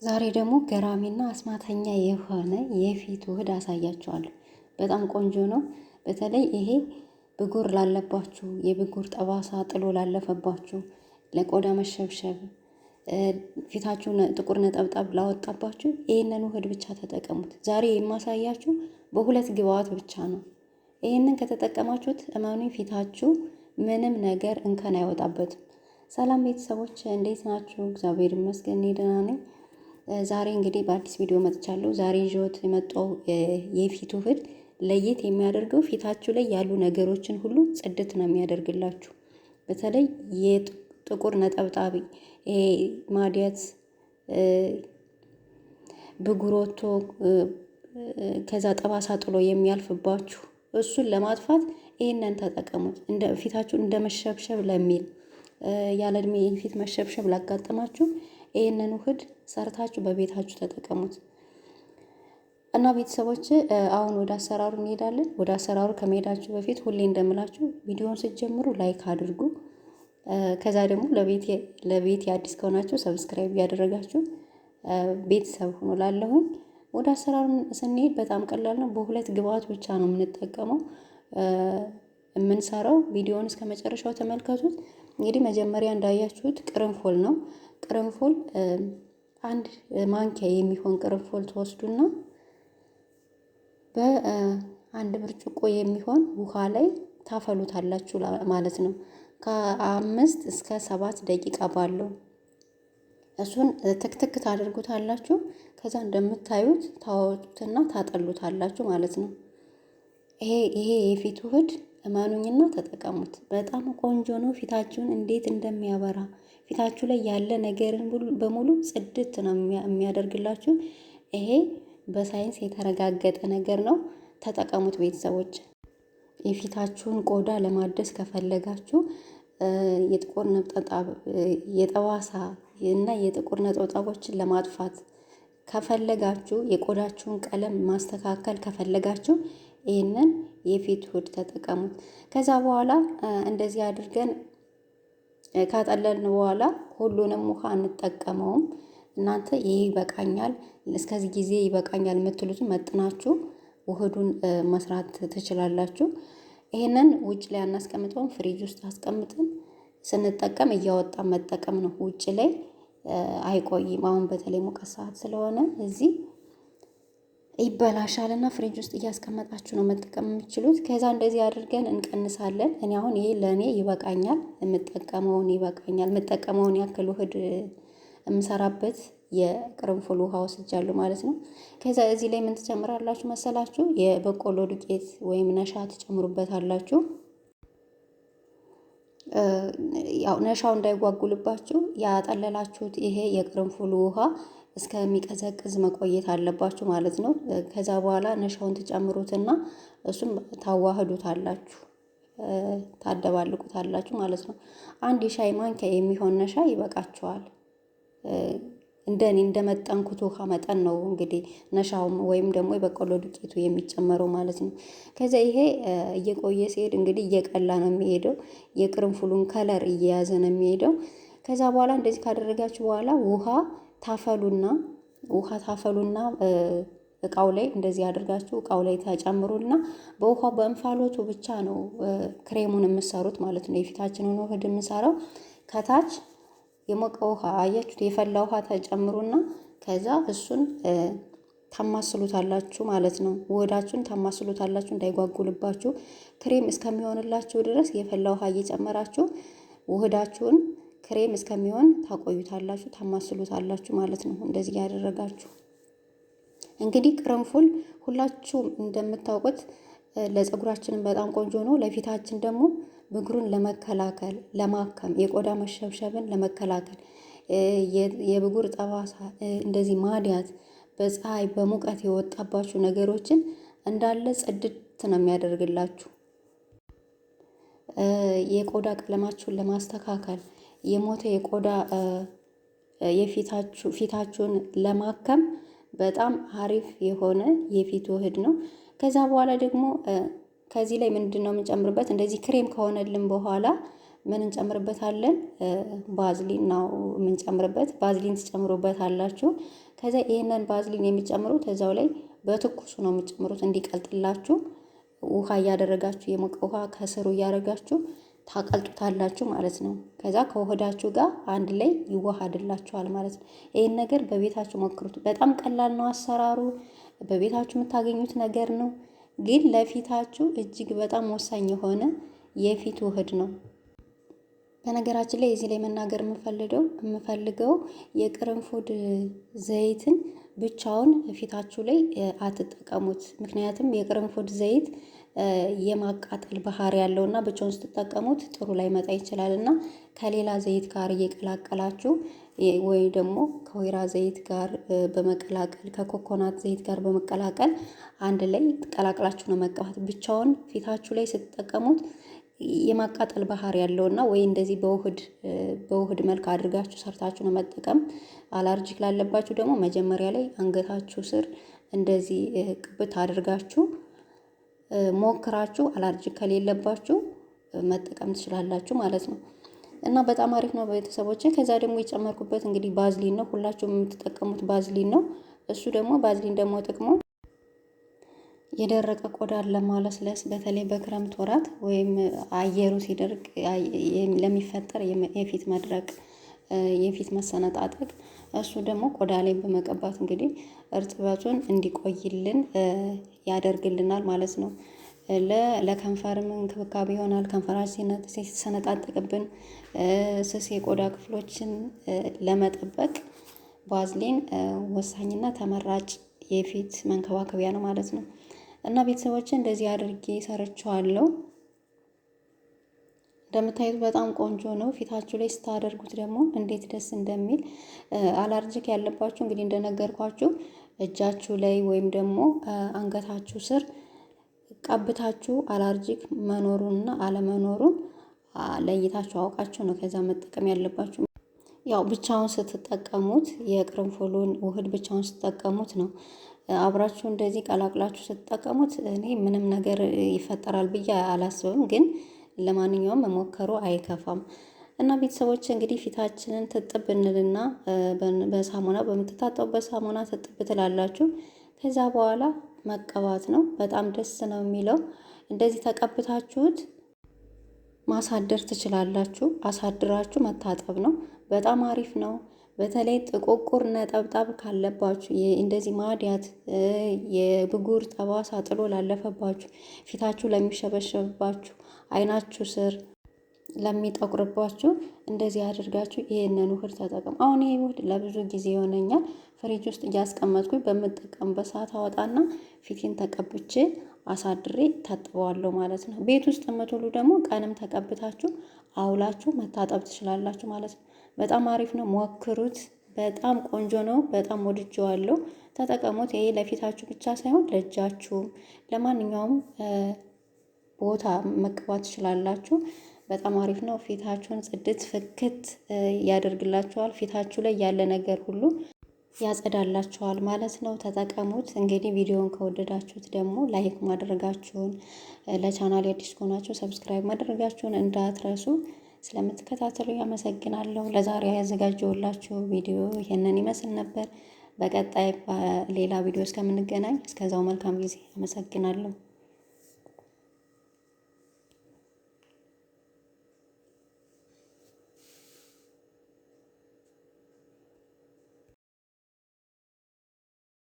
ዛሬ ደግሞ ገራሚና አስማተኛ የሆነ የፊት ውህድ አሳያችኋለሁ። በጣም ቆንጆ ነው። በተለይ ይሄ ብጉር ላለባችሁ፣ የብጉር ጠባሳ ጥሎ ላለፈባችሁ፣ ለቆዳ መሸብሸብ፣ ፊታችሁ ጥቁር ነጠብጣብ ላወጣባችሁ ይህንን ውህድ ብቻ ተጠቀሙት። ዛሬ የማሳያችሁ በሁለት ግብአት ብቻ ነው። ይህንን ከተጠቀማችሁት እመኑኝ ፊታችሁ ምንም ነገር እንከን አይወጣበትም። ሰላም ቤተሰቦች እንዴት ናችሁ? እግዚአብሔር ይመስገን እኔ ደህና ነኝ። ዛሬ እንግዲህ በአዲስ ቪዲዮ መጥቻለሁ። ዛሬ ይዤት የመጣው የፊት ውህድ ለየት የሚያደርገው ፊታችሁ ላይ ያሉ ነገሮችን ሁሉ ጽድት ነው የሚያደርግላችሁ። በተለይ የጥቁር ነጠብጣቢ ማዲያት፣ ብጉሮቶ ከዛ ጠባሳ ጥሎ የሚያልፍባችሁ እሱን ለማጥፋት ይሄንን ተጠቀሙት። እንደ ፊታችሁ እንደ መሸብሸብ ለሚል ያለ እድሜ የፊት መሸብሸብ ላጋጠማችሁ ይሄንን ውህድ ሰርታችሁ በቤታችሁ ተጠቀሙት። እና ቤተሰቦች አሁን ወደ አሰራሩ እንሄዳለን። ወደ አሰራሩ ከመሄዳችሁ በፊት ሁሌ እንደምላችሁ ቪዲዮውን ስትጀምሩ ላይክ አድርጉ። ከዛ ደግሞ ለቤት አዲስ ከሆናችሁ ሰብስክራይብ ያደረጋችሁ ቤተሰብ ሆኖ ላለሁኝ። ወደ አሰራሩ ስንሄድ በጣም ቀላል ነው። በሁለት ግብአት ብቻ ነው የምንጠቀመው የምንሰራው። ቪዲዮውን እስከ መጨረሻው ተመልከቱት። እንግዲህ መጀመሪያ እንዳያችሁት ቅርንፉል ነው። ቅርንፉል አንድ ማንኪያ የሚሆን ቅርንፉል ተወስዱና በአንድ ብርጭቆ የሚሆን ውሃ ላይ ታፈሉታላችሁ ማለት ነው። ከ5 እስከ 7 ደቂቃ ባለው እሱን ትክትክ ታደርጉታላችሁ። ከዛ እንደምታዩት ታወጡትና ታጠሉታላችሁ ማለት ነው። ይሄ የፊት ውህድ እመኑኝና ተጠቀሙት። በጣም ቆንጆ ነው። ፊታችሁን እንዴት እንደሚያበራ ፊታችሁ ላይ ያለ ነገርን በሙሉ ጽድት ነው የሚያደርግላችሁ። ይሄ በሳይንስ የተረጋገጠ ነገር ነው። ተጠቀሙት ቤተሰቦች። የፊታችሁን ቆዳ ለማደስ ከፈለጋችሁ የጥቁር ነጠብጣብ፣ የጠባሳ እና የጥቁር ነጠብጣቦችን ለማጥፋት ከፈለጋችሁ፣ የቆዳችሁን ቀለም ማስተካከል ከፈለጋችሁ ይህንን የፊት ውህድ ተጠቀሙት። ከዛ በኋላ እንደዚህ አድርገን ካጠለልን በኋላ ሁሉንም ውሃ አንጠቀመውም። እናንተ ይሄ ይበቃኛል፣ እስከዚህ ጊዜ ይበቃኛል የምትሉትን መጥናችሁ ውህዱን መስራት ትችላላችሁ። ይሄንን ውጭ ላይ አናስቀምጠውም፣ ፍሪጅ ውስጥ አስቀምጠን ስንጠቀም እያወጣን መጠቀም ነው። ውጭ ላይ አይቆይም። አሁን በተለይ ሙቀት ሰዓት ስለሆነ እዚህ ይበላሻልና ፍሪጅ ውስጥ እያስቀመጣችሁ ነው መጠቀም የምትችሉት። ከዛ እንደዚህ አድርገን እንቀንሳለን። እኔ አሁን ይሄ ለእኔ ይበቃኛል፣ የምጠቀመውን ያክል ውህድ የምሰራበት የቅርንፉል ውሃ ወስጃለሁ ማለት ነው። ከዛ እዚህ ላይ ምን ትጨምራላችሁ መሰላችሁ? የበቆሎ ዱቄት ወይም ነሻ ትጨምሩበታላችሁ። ያው ነሻው እንዳይጓጉልባችሁ ያጠለላችሁት ይሄ የቅርንፉል ውሃ እስከሚቀዘቅዝ መቆየት አለባችሁ ማለት ነው። ከዛ በኋላ ነሻውን ትጨምሩትና እሱም ታዋህዱታላችሁ፣ ታደባልቁታላችሁ ማለት ነው። አንድ የሻይ ማንኪያ የሚሆን ነሻ ይበቃችኋል። እንደኔ እንደመጠንኩት ውሃ መጠን ነው እንግዲህ ነሻውም ወይም ደግሞ የበቆሎ ዱቄቱ የሚጨመረው ማለት ነው። ከዛ ይሄ እየቆየ ሲሄድ እንግዲህ እየቀላ ነው የሚሄደው፣ የቅርንፉሉን ከለር እየያዘ ነው የሚሄደው። ከዛ በኋላ እንደዚህ ካደረጋችሁ በኋላ ውሃ ታፈሉና እቃው ላይ እንደዚህ አድርጋችሁ እቃው ላይ ተጨምሩና በውሃው በእንፋሎቱ ብቻ ነው ክሬሙን የምሰሩት ማለት ነው። የፊታችንን ውህድ የምሰራው ከታች የሞቀ ውሃ አያችሁት፣ የፈላ ውሃ ተጨምሩና ከዛ እሱን ታማስሉታላችሁ ማለት ነው። ውህዳችሁን ታማስሉታላችሁ እንዳይጓጉልባችሁ። ክሬም እስከሚሆንላችሁ ድረስ የፈላ ውሃ እየጨመራችሁ ውህዳችሁን ክሬም እስከሚሆን ታቆዩታላችሁ፣ ታማስሉታላችሁ ማለት ነው። እንደዚህ ያደረጋችሁ እንግዲህ ቅርንፉል ሁላችሁም እንደምታውቁት ለፀጉራችንም በጣም ቆንጆ ነው። ለፊታችን ደግሞ ብጉሩን ለመከላከል ለማከም፣ የቆዳ መሸብሸብን ለመከላከል፣ የብጉር ጠባሳ እንደዚህ ማዲያት፣ በፀሐይ በሙቀት የወጣባችሁ ነገሮችን እንዳለ ጽድት ነው የሚያደርግላችሁ። የቆዳ ቀለማችሁን ለማስተካከል፣ የሞተ የቆዳ ፊታችሁን ለማከም በጣም አሪፍ የሆነ የፊት ውህድ ነው። ከዛ በኋላ ደግሞ ከዚህ ላይ ምንድን ነው የምንጨምርበት? እንደዚህ ክሬም ከሆነልን በኋላ ምን እንጨምርበታለን? ባዝሊን ነው የምንጨምርበት። ባዝሊን ትጨምሩበት አላችሁ። ከዛ ይሄንን ባዝሊን የሚጨምሩት እዛው ላይ በትኩሱ ነው የምትጨምሩት እንዲቀልጥላችሁ። ውሃ እያደረጋችሁ የሞቀ ውሃ ከስሩ እያደረጋችሁ ታቀልጡታላችሁ ማለት ነው። ከዛ ከውህዳችሁ ጋር አንድ ላይ ይዋሃድላችኋል ማለት ነው። ይሄን ነገር በቤታችሁ ሞክሩት። በጣም ቀላል ነው አሰራሩ። በቤታችሁ የምታገኙት ነገር ነው፣ ግን ለፊታችሁ እጅግ በጣም ወሳኝ የሆነ የፊት ውህድ ነው። በነገራችን ላይ እዚህ ላይ መናገር የምፈልገው የቅርንፉድ ዘይትን ብቻውን ፊታችሁ ላይ አትጠቀሙት። ምክንያቱም የቅርንፉድ ዘይት የማቃጠል ባህሪ ያለው እና ብቻውን ስትጠቀሙት ጥሩ ላይ መጣ ይችላል እና ከሌላ ዘይት ጋር እየቀላቀላችሁ ወይ ደግሞ ከወይራ ዘይት ጋር በመቀላቀል ከኮኮናት ዘይት ጋር በመቀላቀል አንድ ላይ ቀላቅላችሁ ነው መቀባት። ብቻውን ፊታችሁ ላይ ስትጠቀሙት የማቃጠል ባህሪ ያለውና ወይ እንደዚህ በውህድ መልክ አድርጋችሁ ሰርታችሁ ነው መጠቀም። አላርጂክ ላለባችሁ ደግሞ መጀመሪያ ላይ አንገታችሁ ስር እንደዚህ ቅብት አድርጋችሁ ሞክራችሁ አላርጂክ ከሌለባችሁ መጠቀም ትችላላችሁ ማለት ነው። እና በጣም አሪፍ ነው ቤተሰቦቼ። ከዛ ደግሞ የጨመርኩበት እንግዲህ ባዝሊን ነው። ሁላችሁም የምትጠቀሙት ባዝሊን ነው። እሱ ደግሞ ባዝሊን ደግሞ ጥቅሙ የደረቀ ቆዳን ለማለስለስ በተለይ በክረምት ወራት ወይም አየሩ ሲደርቅ ለሚፈጠር የፊት መድረቅ፣ የፊት መሰነጣጠቅ እሱ ደግሞ ቆዳ ላይ በመቀባት እንግዲህ እርጥበቱን እንዲቆይልን ያደርግልናል ማለት ነው። ለከንፈርም እንክብካቤ ይሆናል። ከንፈራችን ሲሰነጣጠቅብን ስስ የቆዳ ክፍሎችን ለመጠበቅ ባዝሊን ወሳኝና ተመራጭ የፊት መንከባከቢያ ነው ማለት ነው። እና ቤተሰቦችን እንደዚህ አድርጌ ሰርቼዋለሁ። እንደምታዩት በጣም ቆንጆ ነው። ፊታችሁ ላይ ስታደርጉት ደግሞ እንዴት ደስ እንደሚል። አላርጂክ ያለባችሁ እንግዲህ እንደነገርኳችሁ እጃችሁ ላይ ወይም ደግሞ አንገታችሁ ስር ቀብታችሁ አላርጂክ መኖሩንና አለመኖሩን ለይታችሁ አውቃችሁ ነው ከዛ መጠቀም ያለባችሁ። ያው ብቻውን ስትጠቀሙት የቅርንፉዱን ውህድ ብቻውን ስትጠቀሙት ነው። አብራችሁ እንደዚህ ቀላቅላችሁ ስትጠቀሙት እኔ ምንም ነገር ይፈጠራል ብዬ አላስብም፣ ግን ለማንኛውም መሞከሩ አይከፋም። እና ቤተሰቦች እንግዲህ ፊታችንን ትጥብ እንልና በሳሙና በምትታጠቡበት ሳሙና ትጥብ ትላላችሁ። ከዛ በኋላ መቀባት ነው። በጣም ደስ ነው የሚለው። እንደዚህ ተቀብታችሁት ማሳደር ትችላላችሁ። አሳድራችሁ መታጠብ ነው። በጣም አሪፍ ነው። በተለይ ጥቁቁር ነጠብጣብ ካለባችሁ እንደዚህ ማዲያት፣ የብጉር ጠባሳ ጥሎ ላለፈባችሁ፣ ፊታችሁ ለሚሸበሸብባችሁ፣ አይናችሁ ስር ለሚጠቁርባችሁ እንደዚህ አድርጋችሁ ይሄንን ውህድ ተጠቀሙ። አሁን ይሄ ውህድ ለብዙ ጊዜ ይሆነኛል። ፍሪጅ ውስጥ እያስቀመጥኩኝ በምጠቀምበት ሰዓት አወጣና ፊቴን ተቀብቼ አሳድሬ ታጥበዋለሁ ማለት ነው። ቤት ውስጥ የምትውሉ ደግሞ ቀንም ተቀብታችሁ አውላችሁ መታጠብ ትችላላችሁ ማለት ነው። በጣም አሪፍ ነው፣ ሞክሩት። በጣም ቆንጆ ነው። በጣም ወድጄዋለሁ። ተጠቀሙት። ይሄ ለፊታችሁ ብቻ ሳይሆን ለእጃችሁም ለማንኛውም ቦታ መቀባት ትችላላችሁ። በጣም አሪፍ ነው። ፊታችሁን ጽድት ፍክት ያደርግላችኋል። ፊታችሁ ላይ ያለ ነገር ሁሉ ያጸዳላችኋል ማለት ነው። ተጠቀሙት። እንግዲህ ቪዲዮውን ከወደዳችሁት ደግሞ ላይክ ማድረጋችሁን፣ ለቻናል አዲስ ከሆናችሁ ሰብስክራይብ ማድረጋችሁን እንዳትረሱ። ስለምትከታተሉ ያመሰግናለሁ። ለዛሬ ያዘጋጀሁላችሁ ቪዲዮ ይሄንን ይመስል ነበር። በቀጣይ ሌላ ቪዲዮ እስከምንገናኝ እስከዛው መልካም ጊዜ። አመሰግናለሁ።